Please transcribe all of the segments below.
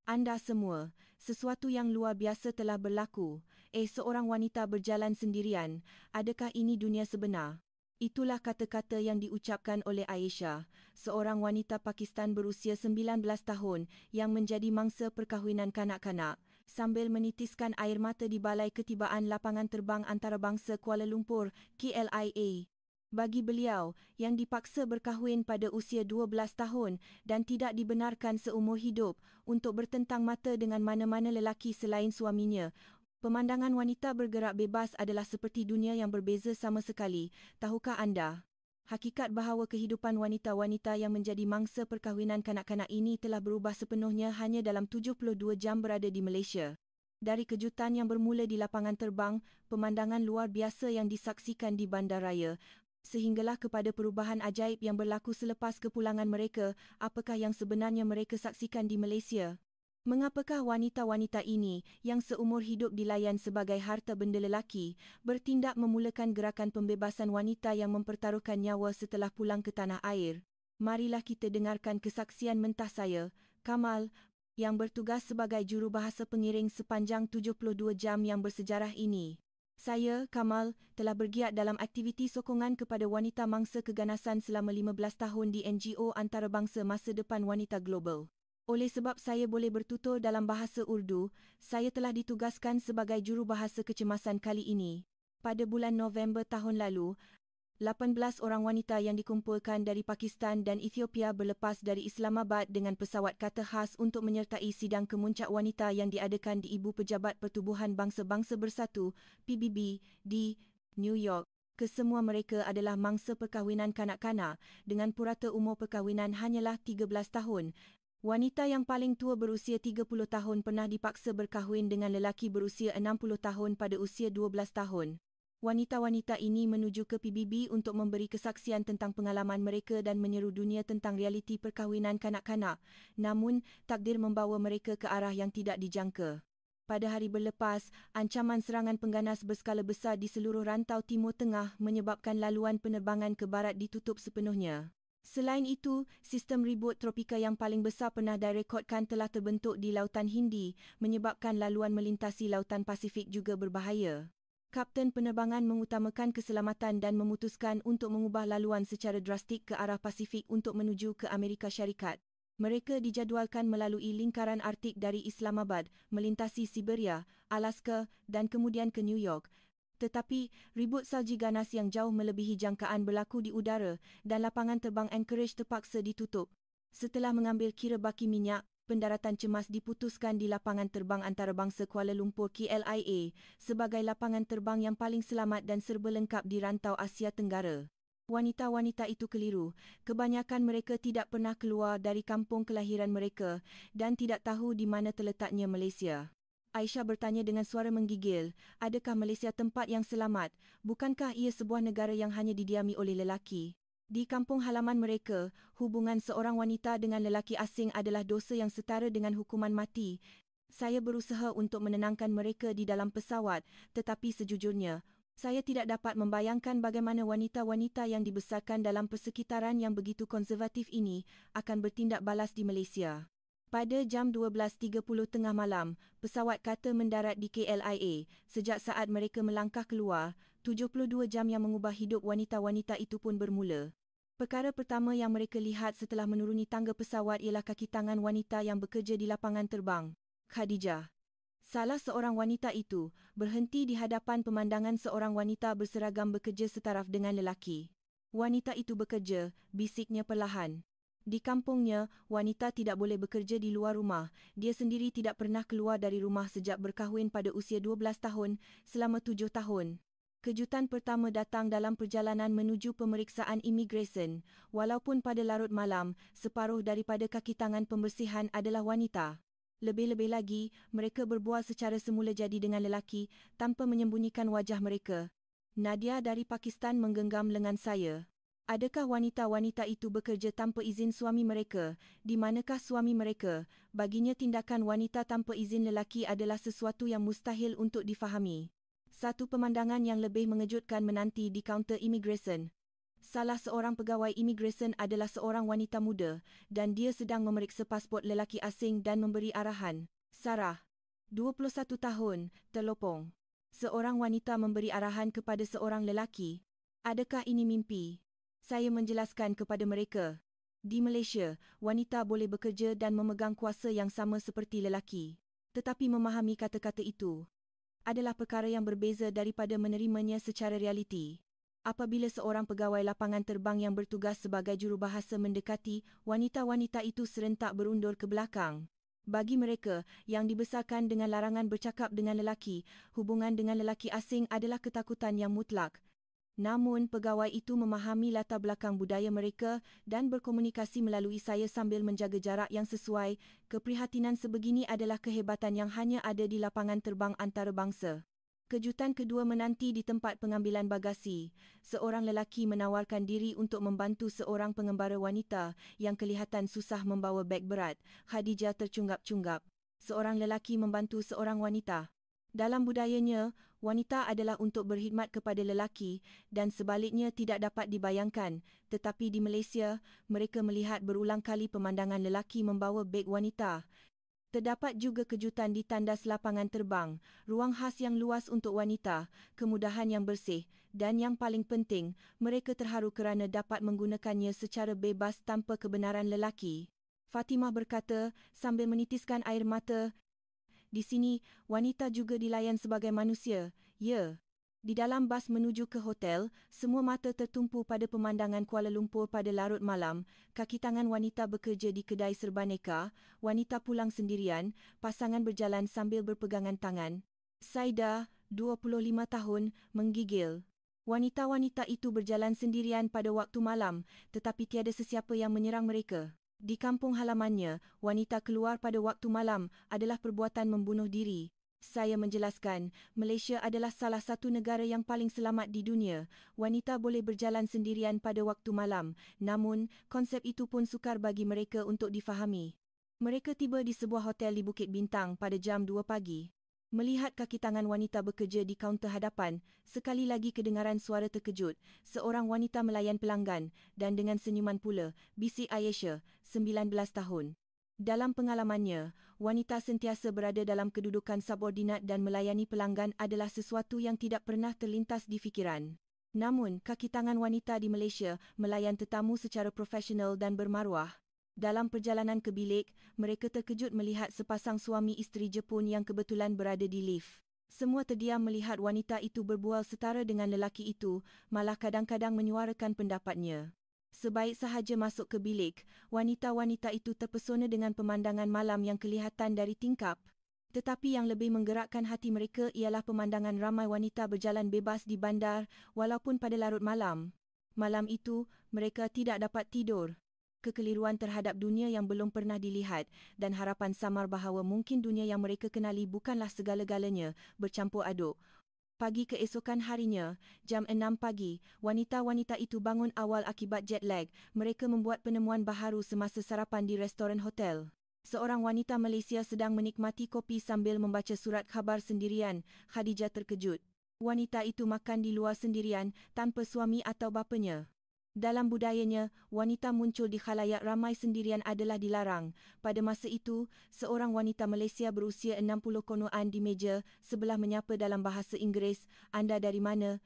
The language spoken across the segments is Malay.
Anda semua, sesuatu yang luar biasa telah berlaku. Seorang wanita berjalan sendirian. Adakah ini dunia sebenar? Itulah kata-kata yang diucapkan oleh Aisyah, seorang wanita Pakistan berusia 19 tahun yang menjadi mangsa perkahwinan kanak-kanak, sambil menitiskan air mata di Balai Ketibaan Lapangan Terbang Antarabangsa Kuala Lumpur, KLIA. Bagi beliau, yang dipaksa berkahwin pada usia 12 tahun dan tidak dibenarkan seumur hidup untuk bertentang mata dengan mana-mana lelaki selain suaminya, pemandangan wanita bergerak bebas adalah seperti dunia yang berbeza sama sekali. Tahukah anda? Hakikat bahawa kehidupan wanita-wanita yang menjadi mangsa perkahwinan kanak-kanak ini telah berubah sepenuhnya hanya dalam 72 jam berada di Malaysia. Dari kejutan yang bermula di lapangan terbang, pemandangan luar biasa yang disaksikan di bandaraya, sehinggalah kepada perubahan ajaib yang berlaku selepas kepulangan mereka, apakah yang sebenarnya mereka saksikan di Malaysia? Mengapakah wanita-wanita ini, yang seumur hidup dilayan sebagai harta benda lelaki, bertindak memulakan gerakan pembebasan wanita yang mempertaruhkan nyawa setelah pulang ke tanah air? Marilah kita dengarkan kesaksian mentah saya, Kamal, yang bertugas sebagai jurubahasa pengiring sepanjang 72 jam yang bersejarah ini. Saya, Kamal, telah bergiat dalam aktiviti sokongan kepada wanita mangsa keganasan selama 15 tahun di NGO Antarabangsa Masa Depan Wanita Global. Oleh sebab saya boleh bertutur dalam bahasa Urdu, saya telah ditugaskan sebagai jurubahasa kecemasan kali ini. Pada bulan November tahun lalu, 18 orang wanita yang dikumpulkan dari Pakistan dan Ethiopia berlepas dari Islamabad dengan pesawat kata khas untuk menyertai sidang kemuncak wanita yang diadakan di Ibu Pejabat Pertubuhan Bangsa-Bangsa Bersatu, PBB, di New York. Kesemua mereka adalah mangsa perkahwinan kanak-kanak dengan purata umur perkahwinan hanyalah 13 tahun. Wanita yang paling tua berusia 30 tahun pernah dipaksa berkahwin dengan lelaki berusia 60 tahun pada usia 12 tahun. Wanita-wanita ini menuju ke PBB untuk memberi kesaksian tentang pengalaman mereka dan menyeru dunia tentang realiti perkahwinan kanak-kanak, namun takdir membawa mereka ke arah yang tidak dijangka. Pada hari berlepas, ancaman serangan pengganas berskala besar di seluruh rantau Timur Tengah menyebabkan laluan penerbangan ke barat ditutup sepenuhnya. Selain itu, sistem ribut tropika yang paling besar pernah direkodkan telah terbentuk di Lautan Hindi, menyebabkan laluan melintasi Lautan Pasifik juga berbahaya. Kapten penerbangan mengutamakan keselamatan dan memutuskan untuk mengubah laluan secara drastik ke arah Pasifik untuk menuju ke Amerika Syarikat. Mereka dijadualkan melalui lingkaran Arktik dari Islamabad, melintasi Siberia, Alaska dan kemudian ke New York. Tetapi, ribut salji ganas yang jauh melebihi jangkaan berlaku di udara dan lapangan terbang Anchorage terpaksa ditutup. Setelah mengambil kira baki minyak, pendaratan cemas diputuskan di Lapangan Terbang Antarabangsa Kuala Lumpur KLIA sebagai lapangan terbang yang paling selamat dan serba lengkap di rantau Asia Tenggara. Wanita-wanita itu keliru. Kebanyakan mereka tidak pernah keluar dari kampung kelahiran mereka dan tidak tahu di mana terletaknya Malaysia. Aisyah bertanya dengan suara menggigil, adakah Malaysia tempat yang selamat? Bukankah ia sebuah negara yang hanya didiami oleh lelaki? Di kampung halaman mereka, hubungan seorang wanita dengan lelaki asing adalah dosa yang setara dengan hukuman mati. Saya berusaha untuk menenangkan mereka di dalam pesawat, tetapi sejujurnya, saya tidak dapat membayangkan bagaimana wanita-wanita yang dibesarkan dalam persekitaran yang begitu konservatif ini akan bertindak balas di Malaysia. Pada jam 12.30 tengah malam, pesawat kata mendarat di KLIA. Sejak saat mereka melangkah keluar, 72 jam yang mengubah hidup wanita-wanita itu pun bermula. Perkara pertama yang mereka lihat setelah menuruni tangga pesawat ialah kaki tangan wanita yang bekerja di lapangan terbang, Khadijah. Salah seorang wanita itu berhenti di hadapan pemandangan seorang wanita berseragam bekerja setaraf dengan lelaki. Wanita itu bekerja, bisiknya perlahan. Di kampungnya, wanita tidak boleh bekerja di luar rumah. Dia sendiri tidak pernah keluar dari rumah sejak berkahwin pada usia 12 tahun, selama 7 tahun. Kejutan pertama datang dalam perjalanan menuju pemeriksaan imigresen. Walaupun pada larut malam, separuh daripada kaki tangan pembersihan adalah wanita. Lebih-lebih lagi, mereka berbual secara semula jadi dengan lelaki, tanpa menyembunyikan wajah mereka. Nadia dari Pakistan menggenggam lengan saya. Adakah wanita-wanita itu bekerja tanpa izin suami mereka? Di manakah suami mereka? Baginya tindakan wanita tanpa izin lelaki adalah sesuatu yang mustahil untuk difahami. Satu pemandangan yang lebih mengejutkan menanti di kaunter imigresen. Salah seorang pegawai imigresen adalah seorang wanita muda dan dia sedang memeriksa pasport lelaki asing dan memberi arahan. Sarah, 21 tahun, terlopong. Seorang wanita memberi arahan kepada seorang lelaki. Adakah ini mimpi? Saya menjelaskan kepada mereka. Di Malaysia, wanita boleh bekerja dan memegang kuasa yang sama seperti lelaki. Tetapi memahami kata-kata itu adalah perkara yang berbeza daripada menerimanya secara realiti. Apabila seorang pegawai lapangan terbang yang bertugas sebagai jurubahasa mendekati, wanita-wanita itu serentak berundur ke belakang. Bagi mereka yang dibesarkan dengan larangan bercakap dengan lelaki, hubungan dengan lelaki asing adalah ketakutan yang mutlak. Namun, pegawai itu memahami latar belakang budaya mereka dan berkomunikasi melalui saya sambil menjaga jarak yang sesuai. Keprihatinan sebegini adalah kehebatan yang hanya ada di lapangan terbang antarabangsa. Kejutan kedua menanti di tempat pengambilan bagasi. Seorang lelaki menawarkan diri untuk membantu seorang pengembara wanita yang kelihatan susah membawa beg berat. Khadijah tercunggap-cunggap. Seorang lelaki membantu seorang wanita. Dalam budayanya, wanita adalah untuk berkhidmat kepada lelaki dan sebaliknya tidak dapat dibayangkan. Tetapi di Malaysia, mereka melihat berulang kali pemandangan lelaki membawa beg wanita. Terdapat juga kejutan di tandas lapangan terbang, ruang khas yang luas untuk wanita, kemudahan yang bersih dan yang paling penting, mereka terharu kerana dapat menggunakannya secara bebas tanpa kebenaran lelaki. Fatimah berkata sambil menitiskan air mata, "Di sini, wanita juga dilayan sebagai manusia." Ya. Di dalam bas menuju ke hotel, semua mata tertumpu pada pemandangan Kuala Lumpur pada larut malam. Kaki tangan wanita bekerja di kedai serbaneka, wanita pulang sendirian, pasangan berjalan sambil berpegangan tangan. Saida, 25 tahun, menggigil. Wanita-wanita itu berjalan sendirian pada waktu malam, tetapi tiada sesiapa yang menyerang mereka. Di kampung halamannya, wanita keluar pada waktu malam adalah perbuatan membunuh diri. Saya menjelaskan, Malaysia adalah salah satu negara yang paling selamat di dunia. Wanita boleh berjalan sendirian pada waktu malam, namun konsep itu pun sukar bagi mereka untuk difahami. Mereka tiba di sebuah hotel di Bukit Bintang pada jam 2 pagi. Melihat kaki tangan wanita bekerja di kaunter hadapan, sekali lagi kedengaran suara terkejut. Seorang wanita melayan pelanggan dan dengan senyuman pula, bisik Aisyah, 19 tahun. Dalam pengalamannya, wanita sentiasa berada dalam kedudukan subordinat dan melayani pelanggan adalah sesuatu yang tidak pernah terlintas di fikiran. Namun, kaki tangan wanita di Malaysia melayan tetamu secara profesional dan bermaruah. Dalam perjalanan ke bilik, mereka terkejut melihat sepasang suami isteri Jepun yang kebetulan berada di lift. Semua terdiam melihat wanita itu berbual setara dengan lelaki itu, malah kadang-kadang menyuarakan pendapatnya. Sebaik sahaja masuk ke bilik, wanita-wanita itu terpesona dengan pemandangan malam yang kelihatan dari tingkap. Tetapi yang lebih menggerakkan hati mereka ialah pemandangan ramai wanita berjalan bebas di bandar walaupun pada larut malam. Malam itu, mereka tidak dapat tidur. Kekeliruan terhadap dunia yang belum pernah dilihat dan harapan samar bahawa mungkin dunia yang mereka kenali bukanlah segala-galanya bercampur aduk. Pagi keesokan harinya, jam 6 pagi, wanita-wanita itu bangun awal akibat jet lag. Mereka membuat penemuan baharu semasa sarapan di restoran hotel. Seorang wanita Malaysia sedang menikmati kopi sambil membaca surat khabar sendirian. Khadijah terkejut. Wanita itu makan di luar sendirian tanpa suami atau bapanya. Dalam budayanya, wanita muncul di khalayak ramai sendirian adalah dilarang. Pada masa itu, seorang wanita Malaysia berusia 60 konoan di meja sebelah menyapa dalam bahasa Inggeris, "Anda dari mana?"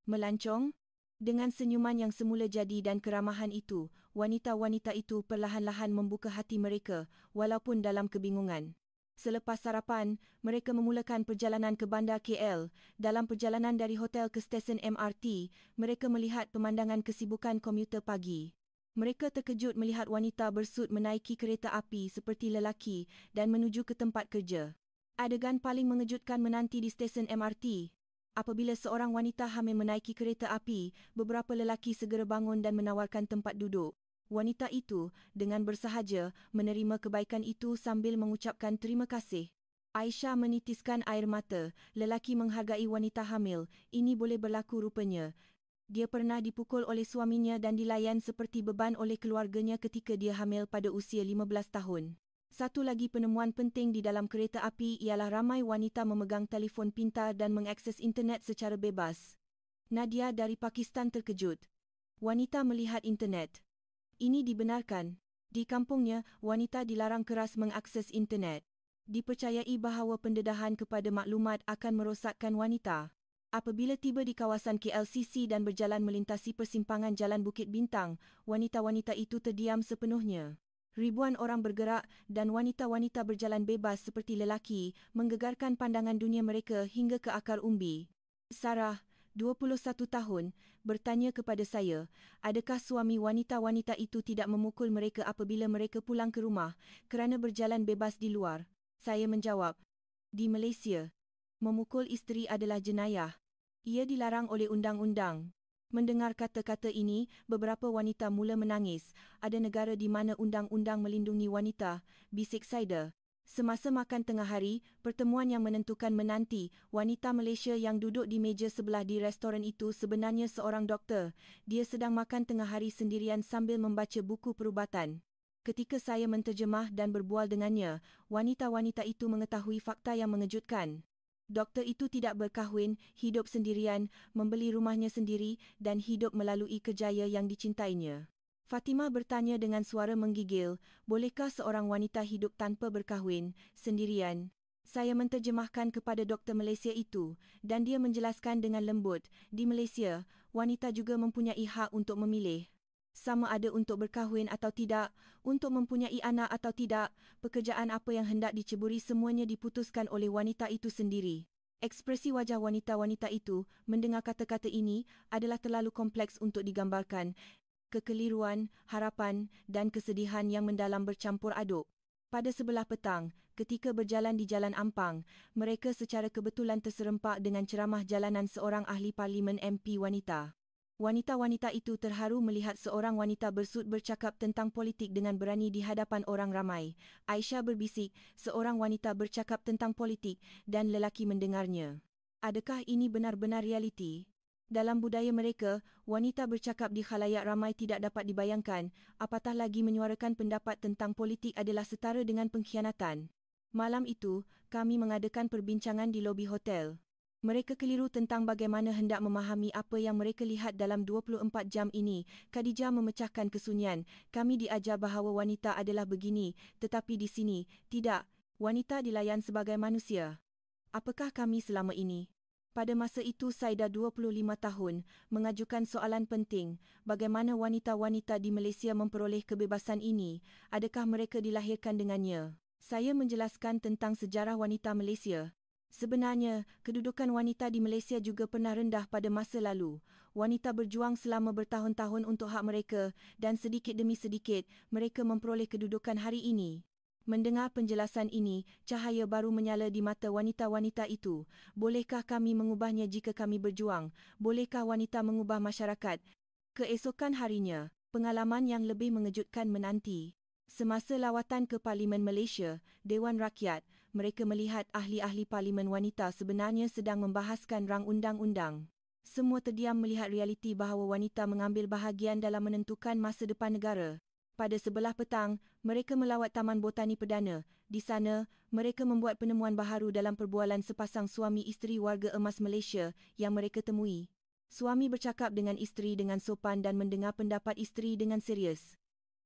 Melancong? Dengan senyuman yang semula jadi dan keramahan itu, wanita-wanita itu perlahan-lahan membuka hati mereka, walaupun dalam kebingungan. Selepas sarapan, mereka memulakan perjalanan ke bandar KL. Dalam perjalanan dari hotel ke stesen MRT, mereka melihat pemandangan kesibukan komuter pagi. Mereka terkejut melihat wanita bersut menaiki kereta api seperti lelaki dan menuju ke tempat kerja. Adegan paling mengejutkan menanti di stesen MRT. Apabila seorang wanita hamil menaiki kereta api, beberapa lelaki segera bangun dan menawarkan tempat duduk. Wanita itu, dengan bersahaja, menerima kebaikan itu sambil mengucapkan terima kasih. Aisyah menitiskan air mata. Lelaki menghargai wanita hamil. Ini boleh berlaku rupanya. Dia pernah dipukul oleh suaminya dan dilayan seperti beban oleh keluarganya ketika dia hamil pada usia 15 tahun. Satu lagi penemuan penting di dalam kereta api ialah ramai wanita memegang telefon pintar dan mengakses internet secara bebas. Nadia dari Pakistan terkejut. Wanita melihat internet. Ini dibenarkan. Di kampungnya, wanita dilarang keras mengakses internet. Dipercayai bahawa pendedahan kepada maklumat akan merosakkan wanita. Apabila tiba di kawasan KLCC dan berjalan melintasi persimpangan Jalan Bukit Bintang, wanita-wanita itu terdiam sepenuhnya. Ribuan orang bergerak dan wanita-wanita berjalan bebas seperti lelaki, menggegarkan pandangan dunia mereka hingga ke akar umbi. Sarah, 21 tahun, bertanya kepada saya, adakah suami wanita-wanita itu tidak memukul mereka apabila mereka pulang ke rumah kerana berjalan bebas di luar? Saya menjawab, di Malaysia, memukul isteri adalah jenayah. Ia dilarang oleh undang-undang. Mendengar kata-kata ini, beberapa wanita mula menangis. Ada negara di mana undang-undang melindungi wanita, bisik Saida. Semasa makan tengah hari, pertemuan yang menentukan menanti, wanita Malaysia yang duduk di meja sebelah di restoran itu sebenarnya seorang doktor. Dia sedang makan tengah hari sendirian sambil membaca buku perubatan. Ketika saya menterjemah dan berbual dengannya, wanita-wanita itu mengetahui fakta yang mengejutkan. Doktor itu tidak berkahwin, hidup sendirian, membeli rumahnya sendiri dan hidup melalui kerjaya yang dicintainya. Fatimah bertanya dengan suara menggigil, bolehkah seorang wanita hidup tanpa berkahwin, sendirian? Saya menterjemahkan kepada doktor Malaysia itu dan dia menjelaskan dengan lembut, di Malaysia, wanita juga mempunyai hak untuk memilih. Sama ada untuk berkahwin atau tidak, untuk mempunyai anak atau tidak, pekerjaan apa yang hendak diceburi semuanya diputuskan oleh wanita itu sendiri. Ekspresi wajah wanita-wanita itu, mendengar kata-kata ini, adalah terlalu kompleks untuk digambarkan. Kekeliruan, harapan dan kesedihan yang mendalam bercampur aduk. Pada sebelah petang, ketika berjalan di Jalan Ampang, mereka secara kebetulan terserempak dengan ceramah jalanan seorang ahli parlimen MP wanita. Wanita-wanita itu terharu melihat seorang wanita bersut bercakap tentang politik dengan berani di hadapan orang ramai. Aisyah berbisik, seorang wanita bercakap tentang politik dan lelaki mendengarnya. Adakah ini benar-benar realiti? Dalam budaya mereka, wanita bercakap di khalayak ramai tidak dapat dibayangkan, apatah lagi menyuarakan pendapat tentang politik adalah setara dengan pengkhianatan. Malam itu, kami mengadakan perbincangan di lobi hotel. Mereka keliru tentang bagaimana hendak memahami apa yang mereka lihat dalam 24 jam ini. Khadijah memecahkan kesunyian. Kami diajar bahawa wanita adalah begini, tetapi di sini, tidak. Wanita dilayan sebagai manusia. Apakah kami selama ini? Pada masa itu Saida 25 tahun, mengajukan soalan penting, bagaimana wanita-wanita di Malaysia memperoleh kebebasan ini? Adakah mereka dilahirkan dengannya? Saya menjelaskan tentang sejarah wanita Malaysia. Sebenarnya, kedudukan wanita di Malaysia juga pernah rendah pada masa lalu. Wanita berjuang selama bertahun-tahun untuk hak mereka dan sedikit demi sedikit, mereka memperoleh kedudukan hari ini. Mendengar penjelasan ini, cahaya baru menyala di mata wanita-wanita itu. Bolehkah kami mengubahnya jika kami berjuang? Bolehkah wanita mengubah masyarakat? Keesokan harinya, pengalaman yang lebih mengejutkan menanti. Semasa lawatan ke Parlimen Malaysia, Dewan Rakyat, mereka melihat ahli-ahli parlimen wanita sebenarnya sedang membahaskan rang undang-undang. Semua terdiam melihat realiti bahawa wanita mengambil bahagian dalam menentukan masa depan negara. Pada sebelah petang, mereka melawat Taman Botani Perdana. Di sana, mereka membuat penemuan baharu dalam perbualan sepasang suami isteri warga emas Malaysia yang mereka temui. Suami bercakap dengan isteri dengan sopan dan mendengar pendapat isteri dengan serius.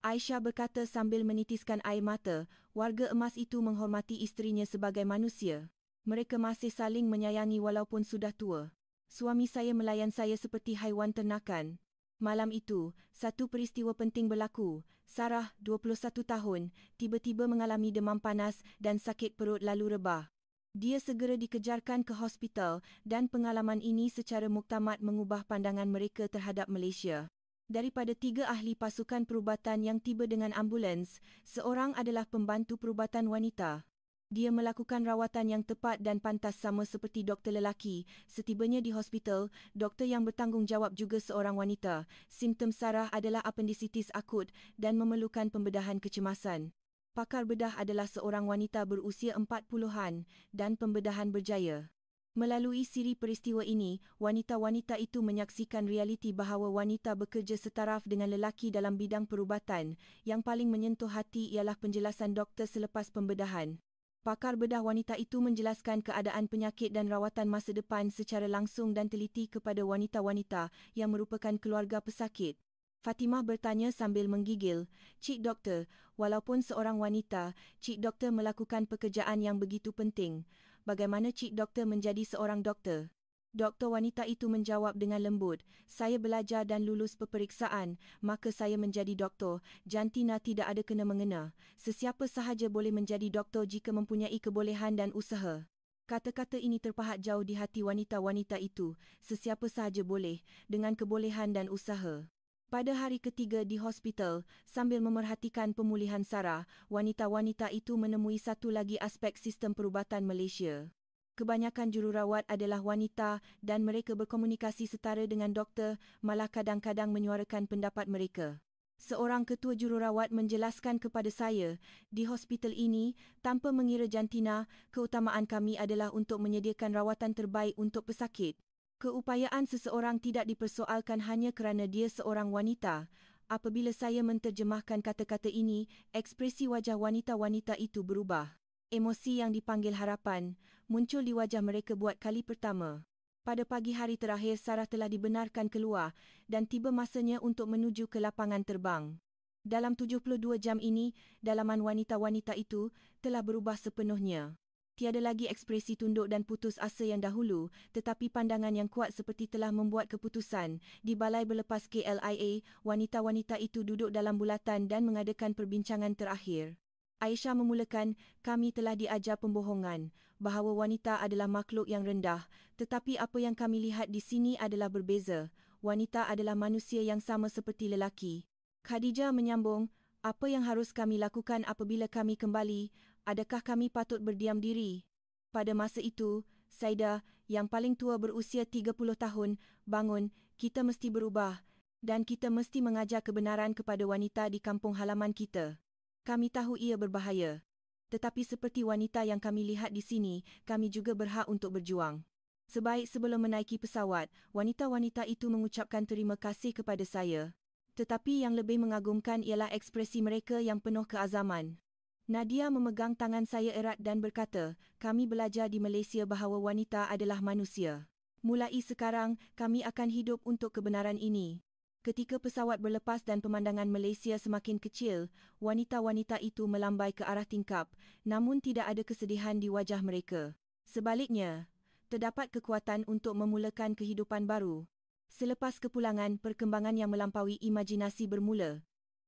Aisyah berkata sambil menitiskan air mata, warga emas itu menghormati isterinya sebagai manusia. Mereka masih saling menyayangi walaupun sudah tua. Suami saya melayan saya seperti haiwan ternakan. Malam itu, satu peristiwa penting berlaku. Sarah, 21 tahun, tiba-tiba mengalami demam panas dan sakit perut lalu rebah. Dia segera dikejarkan ke hospital dan pengalaman ini secara muktamad mengubah pandangan mereka terhadap Malaysia. Daripada 3 ahli pasukan perubatan yang tiba dengan ambulans, seorang adalah pembantu perubatan wanita. Dia melakukan rawatan yang tepat dan pantas sama seperti doktor lelaki. Setibanya di hospital, doktor yang bertanggungjawab juga seorang wanita. Simptom Sarah adalah apendisitis akut dan memerlukan pembedahan kecemasan. Pakar bedah adalah seorang wanita berusia 40-an dan pembedahan berjaya. Melalui siri peristiwa ini, wanita-wanita itu menyaksikan realiti bahawa wanita bekerja setaraf dengan lelaki dalam bidang perubatan. Yang paling menyentuh hati ialah penjelasan doktor selepas pembedahan. Pakar bedah wanita itu menjelaskan keadaan penyakit dan rawatan masa depan secara langsung dan teliti kepada wanita-wanita yang merupakan keluarga pesakit. Fatimah bertanya sambil menggigil, "Cik Doktor, walaupun seorang wanita, Cik Doktor melakukan pekerjaan yang begitu penting. Bagaimana Cik Doktor menjadi seorang doktor?" Doktor wanita itu menjawab dengan lembut, "Saya belajar dan lulus peperiksaan, maka saya menjadi doktor. Jantina tidak ada kena-mengena. Sesiapa sahaja boleh menjadi doktor jika mempunyai kebolehan dan usaha." Kata-kata ini terpahat jauh di hati wanita-wanita itu. Sesiapa sahaja boleh, dengan kebolehan dan usaha. Pada hari ketiga di hospital, sambil memerhatikan pemulihan Sarah, wanita-wanita itu menemui satu lagi aspek sistem perubatan Malaysia. Kebanyakan jururawat adalah wanita dan mereka berkomunikasi setara dengan doktor, malah kadang-kadang menyuarakan pendapat mereka. Seorang ketua jururawat menjelaskan kepada saya, "Di hospital ini, tanpa mengira jantina, keutamaan kami adalah untuk menyediakan rawatan terbaik untuk pesakit. Keupayaan seseorang tidak dipersoalkan hanya kerana dia seorang wanita." Apabila saya menterjemahkan kata-kata ini, ekspresi wajah wanita-wanita itu berubah. Emosi yang dipanggil harapan muncul di wajah mereka buat kali pertama. Pada pagi hari terakhir, Sarah telah dibenarkan keluar dan tiba masanya untuk menuju ke lapangan terbang. Dalam 72 jam ini, dalaman wanita-wanita itu telah berubah sepenuhnya. Tiada lagi ekspresi tunduk dan putus asa yang dahulu, tetapi pandangan yang kuat seperti telah membuat keputusan. Di balai berlepas KLIA, wanita-wanita itu duduk dalam bulatan dan mengadakan perbincangan terakhir. Aisyah memulakan, "Kami telah diajar pembohongan, bahawa wanita adalah makhluk yang rendah, tetapi apa yang kami lihat di sini adalah berbeza. Wanita adalah manusia yang sama seperti lelaki." Khadijah menyambung, "Apa yang harus kami lakukan apabila kami kembali? Adakah kami patut berdiam diri?" Pada masa itu, Saidah, yang paling tua berusia 30 tahun, bangun, "Kita mesti berubah, dan kita mesti mengajar kebenaran kepada wanita di kampung halaman kita. Kami tahu ia berbahaya. Tetapi seperti wanita yang kami lihat di sini, kami juga berhak untuk berjuang." Sebaik sebelum menaiki pesawat, wanita-wanita itu mengucapkan terima kasih kepada saya. Tetapi yang lebih mengagumkan ialah ekspresi mereka yang penuh keazaman. Nadia memegang tangan saya erat dan berkata, "Kami belajar di Malaysia bahawa wanita adalah manusia. Mulai sekarang, kami akan hidup untuk kebenaran ini." Ketika pesawat berlepas dan pemandangan Malaysia semakin kecil, wanita-wanita itu melambai ke arah tingkap, namun tidak ada kesedihan di wajah mereka. Sebaliknya, terdapat kekuatan untuk memulakan kehidupan baru. Selepas kepulangan, perkembangan yang melampaui imajinasi bermula.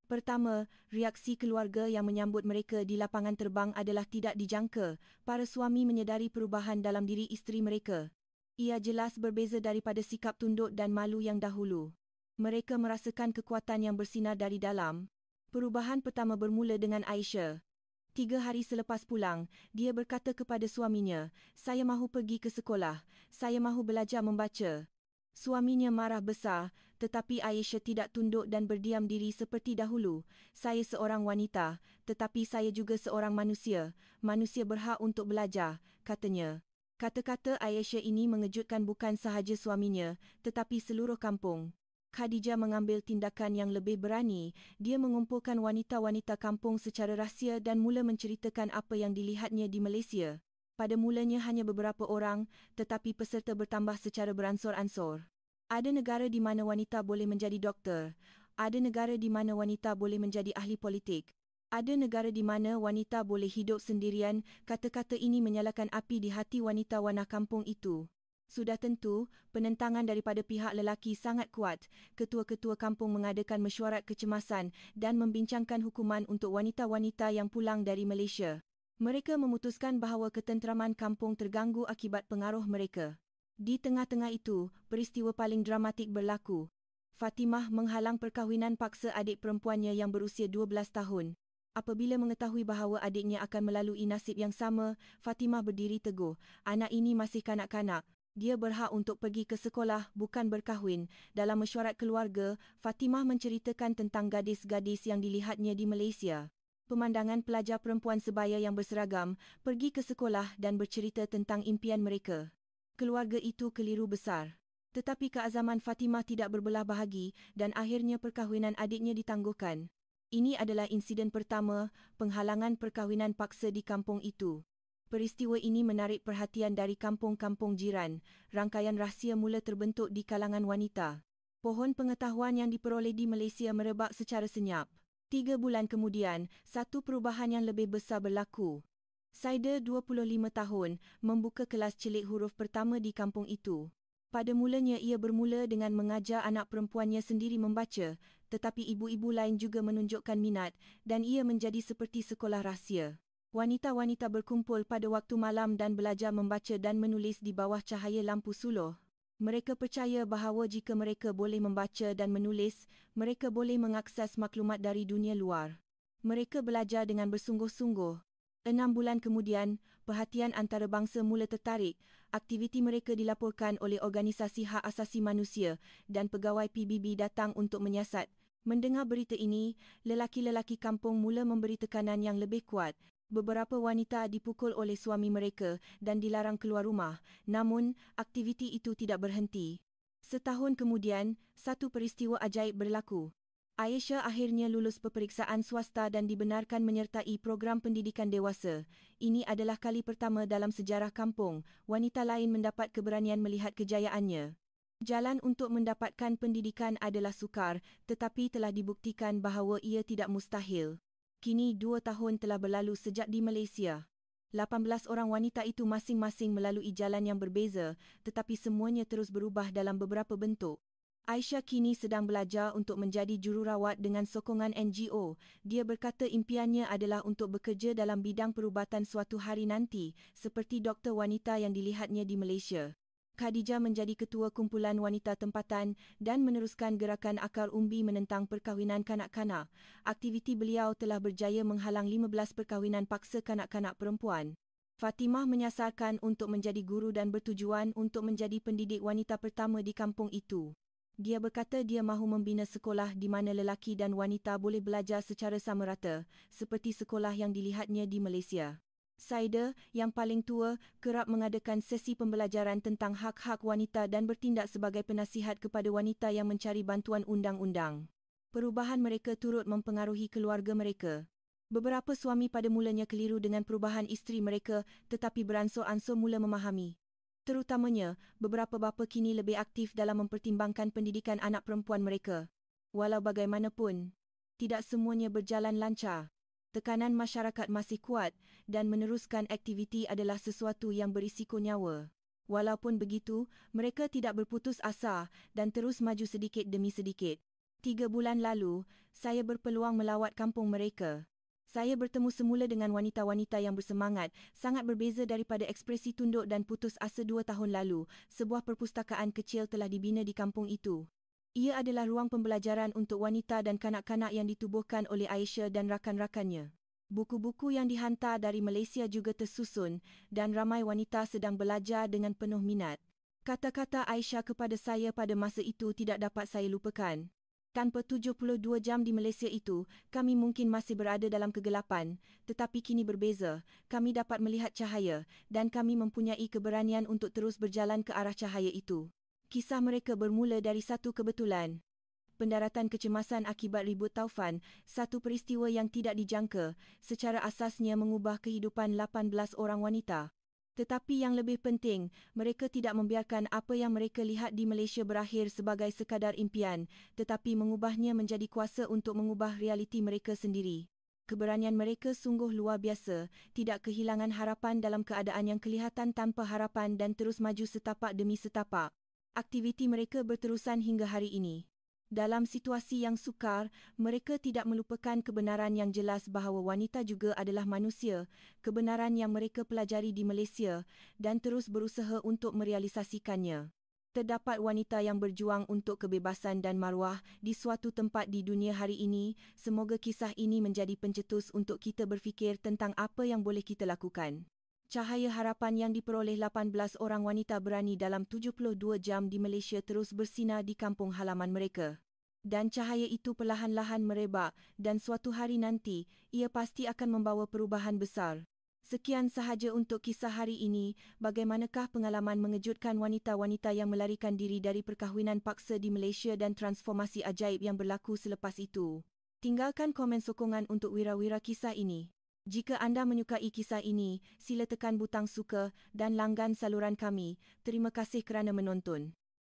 Pertama, reaksi keluarga yang menyambut mereka di lapangan terbang adalah tidak dijangka. Para suami menyedari perubahan dalam diri isteri mereka. Ia jelas berbeza daripada sikap tunduk dan malu yang dahulu. Mereka merasakan kekuatan yang bersinar dari dalam. Perubahan pertama bermula dengan Aisyah. 3 hari selepas pulang, dia berkata kepada suaminya, "Saya mahu pergi ke sekolah. Saya mahu belajar membaca." Suaminya marah besar, tetapi Aisyah tidak tunduk dan berdiam diri seperti dahulu. "Saya seorang wanita, tetapi saya juga seorang manusia. Manusia berhak untuk belajar," katanya. Kata-kata Aisyah ini mengejutkan bukan sahaja suaminya, tetapi seluruh kampung. Khadijah mengambil tindakan yang lebih berani. Dia mengumpulkan wanita-wanita kampung secara rahsia dan mula menceritakan apa yang dilihatnya di Malaysia. Pada mulanya hanya beberapa orang, tetapi peserta bertambah secara beransur-ansur. Ada negara di mana wanita boleh menjadi doktor. Ada negara di mana wanita boleh menjadi ahli politik. Ada negara di mana wanita boleh hidup sendirian. Kata-kata ini menyalakan api di hati wanita-wanita kampung itu. Sudah tentu, penentangan daripada pihak lelaki sangat kuat. Ketua-ketua kampung mengadakan mesyuarat kecemasan dan membincangkan hukuman untuk wanita-wanita yang pulang dari Malaysia. Mereka memutuskan bahawa ketenteraman kampung terganggu akibat pengaruh mereka. Di tengah-tengah itu, peristiwa paling dramatik berlaku. Fatimah menghalang perkahwinan paksa adik perempuannya yang berusia 12 tahun. Apabila mengetahui bahawa adiknya akan melalui nasib yang sama, Fatimah berdiri teguh. Anak ini masih kanak-kanak. Dia berhak untuk pergi ke sekolah, bukan berkahwin. Dalam mesyuarat keluarga, Fatimah menceritakan tentang gadis-gadis yang dilihatnya di Malaysia. Pemandangan pelajar perempuan sebaya yang berseragam, pergi ke sekolah dan bercerita tentang impian mereka. Keluarga itu keliru besar. Tetapi keazaman Fatimah tidak berbelah bahagi dan akhirnya perkahwinan adiknya ditangguhkan. Ini adalah insiden pertama, penghalangan perkahwinan paksa di kampung itu. Peristiwa ini menarik perhatian dari kampung-kampung jiran. Rangkaian rahsia mula terbentuk di kalangan wanita. Pohon pengetahuan yang diperoleh di Malaysia merebak secara senyap. 3 bulan kemudian, satu perubahan yang lebih besar berlaku. Saida, 25 tahun, membuka kelas celik huruf pertama di kampung itu. Pada mulanya ia bermula dengan mengajar anak perempuannya sendiri membaca, tetapi ibu-ibu lain juga menunjukkan minat dan ia menjadi seperti sekolah rahsia. Wanita-wanita berkumpul pada waktu malam dan belajar membaca dan menulis di bawah cahaya lampu suluh. Mereka percaya bahawa jika mereka boleh membaca dan menulis, mereka boleh mengakses maklumat dari dunia luar. Mereka belajar dengan bersungguh-sungguh. 6 bulan kemudian, perhatian antarabangsa mula tertarik. Aktiviti mereka dilaporkan oleh organisasi hak asasi manusia dan pegawai PBB datang untuk menyiasat. Mendengar berita ini, lelaki-lelaki kampung mula memberi tekanan yang lebih kuat. Beberapa wanita dipukul oleh suami mereka dan dilarang keluar rumah, namun aktiviti itu tidak berhenti. Setahun kemudian, satu peristiwa ajaib berlaku. Aisyah akhirnya lulus peperiksaan swasta dan dibenarkan menyertai program pendidikan dewasa. Ini adalah kali pertama dalam sejarah kampung, wanita lain mendapat keberanian melihat kejayaannya. Jalan untuk mendapatkan pendidikan adalah sukar, tetapi telah dibuktikan bahawa ia tidak mustahil. Kini 2 tahun telah berlalu sejak di Malaysia. 18 orang wanita itu masing-masing melalui jalan yang berbeza, tetapi semuanya terus berubah dalam beberapa bentuk. Aisyah kini sedang belajar untuk menjadi jururawat dengan sokongan NGO. Dia berkata impiannya adalah untuk bekerja dalam bidang perubatan suatu hari nanti, seperti doktor wanita yang dilihatnya di Malaysia. Khadijah menjadi ketua kumpulan wanita tempatan dan meneruskan gerakan akar umbi menentang perkahwinan kanak-kanak. Aktiviti beliau telah berjaya menghalang 15 perkahwinan paksa kanak-kanak perempuan. Fatimah menyasarkan untuk menjadi guru dan bertujuan untuk menjadi pendidik wanita pertama di kampung itu. Dia berkata dia mahu membina sekolah di mana lelaki dan wanita boleh belajar secara sama rata, seperti sekolah yang dilihatnya di Malaysia. Saida, yang paling tua, kerap mengadakan sesi pembelajaran tentang hak-hak wanita dan bertindak sebagai penasihat kepada wanita yang mencari bantuan undang-undang. Perubahan mereka turut mempengaruhi keluarga mereka. Beberapa suami pada mulanya keliru dengan perubahan isteri mereka, tetapi beransur-ansur mula memahami. Terutamanya, beberapa bapa kini lebih aktif dalam mempertimbangkan pendidikan anak perempuan mereka. Walau bagaimanapun, tidak semuanya berjalan lancar. Tekanan masyarakat masih kuat dan meneruskan aktiviti adalah sesuatu yang berisiko nyawa. Walaupun begitu, mereka tidak berputus asa dan terus maju sedikit demi sedikit. 3 bulan lalu, saya berpeluang melawat kampung mereka. Saya bertemu semula dengan wanita-wanita yang bersemangat, sangat berbeza daripada ekspresi tunduk dan putus asa 2 tahun lalu. Sebuah perpustakaan kecil telah dibina di kampung itu. Ia adalah ruang pembelajaran untuk wanita dan kanak-kanak yang ditubuhkan oleh Aisyah dan rakan-rakannya. Buku-buku yang dihantar dari Malaysia juga tersusun dan ramai wanita sedang belajar dengan penuh minat. Kata-kata Aisyah kepada saya pada masa itu tidak dapat saya lupakan. Tanpa 72 jam di Malaysia itu, kami mungkin masih berada dalam kegelapan, tetapi kini berbeza. Kami dapat melihat cahaya dan kami mempunyai keberanian untuk terus berjalan ke arah cahaya itu. Kisah mereka bermula dari satu kebetulan. Pendaratan kecemasan akibat ribut taufan, satu peristiwa yang tidak dijangka, secara asasnya mengubah kehidupan 18 orang wanita. Tetapi yang lebih penting, mereka tidak membiarkan apa yang mereka lihat di Malaysia berakhir sebagai sekadar impian, tetapi mengubahnya menjadi kuasa untuk mengubah realiti mereka sendiri. Keberanian mereka sungguh luar biasa, tidak kehilangan harapan dalam keadaan yang kelihatan tanpa harapan dan terus maju setapak demi setapak. Aktiviti mereka berterusan hingga hari ini. Dalam situasi yang sukar, mereka tidak melupakan kebenaran yang jelas bahawa wanita juga adalah manusia, kebenaran yang mereka pelajari di Malaysia dan terus berusaha untuk merealisasikannya. Terdapat wanita yang berjuang untuk kebebasan dan maruah di suatu tempat di dunia hari ini. Semoga kisah ini menjadi pencetus untuk kita berfikir tentang apa yang boleh kita lakukan. Cahaya harapan yang diperoleh 18 orang wanita berani dalam 72 jam di Malaysia terus bersinar di kampung halaman mereka. Dan cahaya itu perlahan-lahan merebak dan suatu hari nanti, ia pasti akan membawa perubahan besar. Sekian sahaja untuk kisah hari ini. Bagaimanakah pengalaman mengejutkan wanita-wanita yang melarikan diri dari perkahwinan paksa di Malaysia dan transformasi ajaib yang berlaku selepas itu? Tinggalkan komen sokongan untuk wira-wira kisah ini. Jika anda menyukai kisah ini, sila tekan butang suka dan langgan saluran kami. Terima kasih kerana menonton.